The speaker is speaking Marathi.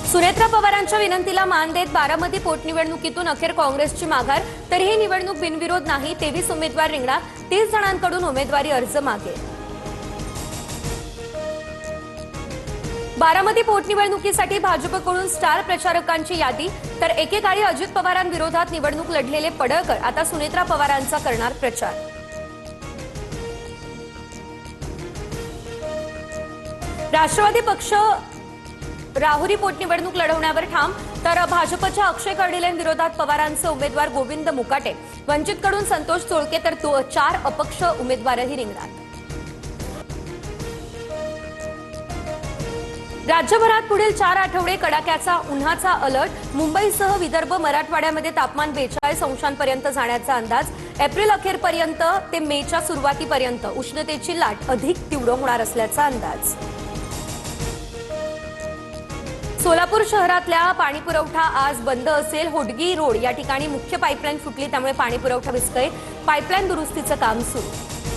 सुनेत्रा पवारांच्या विनंतीला मान देत बारामती पोटनिवडणुकीतून अखेर काँग्रेसची माघार। तरीही निवडणूक बिनविरोध नाही, 23 उमेदवार रिंगणार, 30 जणांकडून उमेदवारी अर्ज मागे। बारामती पोटनिवडणुकीसाठी भाजपकडून स्टार प्रचारकांची यादी। तर एकेकाळी अजित पवारांविरोधात निवडणूक लढलेले पडळकर आता सुनेत्रा पवारांचा करणार प्रचार। राष्ट्रवादी पक्ष राहुरी पोटनिवडणूक लढवण्यावर ठाम। तर भाजपच्या अक्षय कर्डिलेंविरोधात पवारांचे उमेदवार गोविंद मुकाटे, वंचितकडून संतोष चोळके, तर 4 अपक्ष उमेदवारही रिंगणार। राज्यभरात पुढील 4 आठवडे कडाक्याचा उन्हाचा अलर्ट। मुंबईसह विदर्भ मराठवाड्यामध्ये तापमान 42 अंशांपर्यंत जाण्याचा अंदाज। एप्रिल अखेरपर्यंत ते मेच्या सुरुवातीपर्यंत उष्णतेची लाट अधिक तीव्र होणार असल्याचा अंदाज। सोलापूर शहरातल्या पाणीपुरवठा आज बंद असेल। होडगी रोड या ठिकाणी मुख्य पाईपलाईन फुटली, त्यामुळे पाणीपुरवठा विस्कळीत। पाईपलाईन दुरुस्तीचं काम सुरू।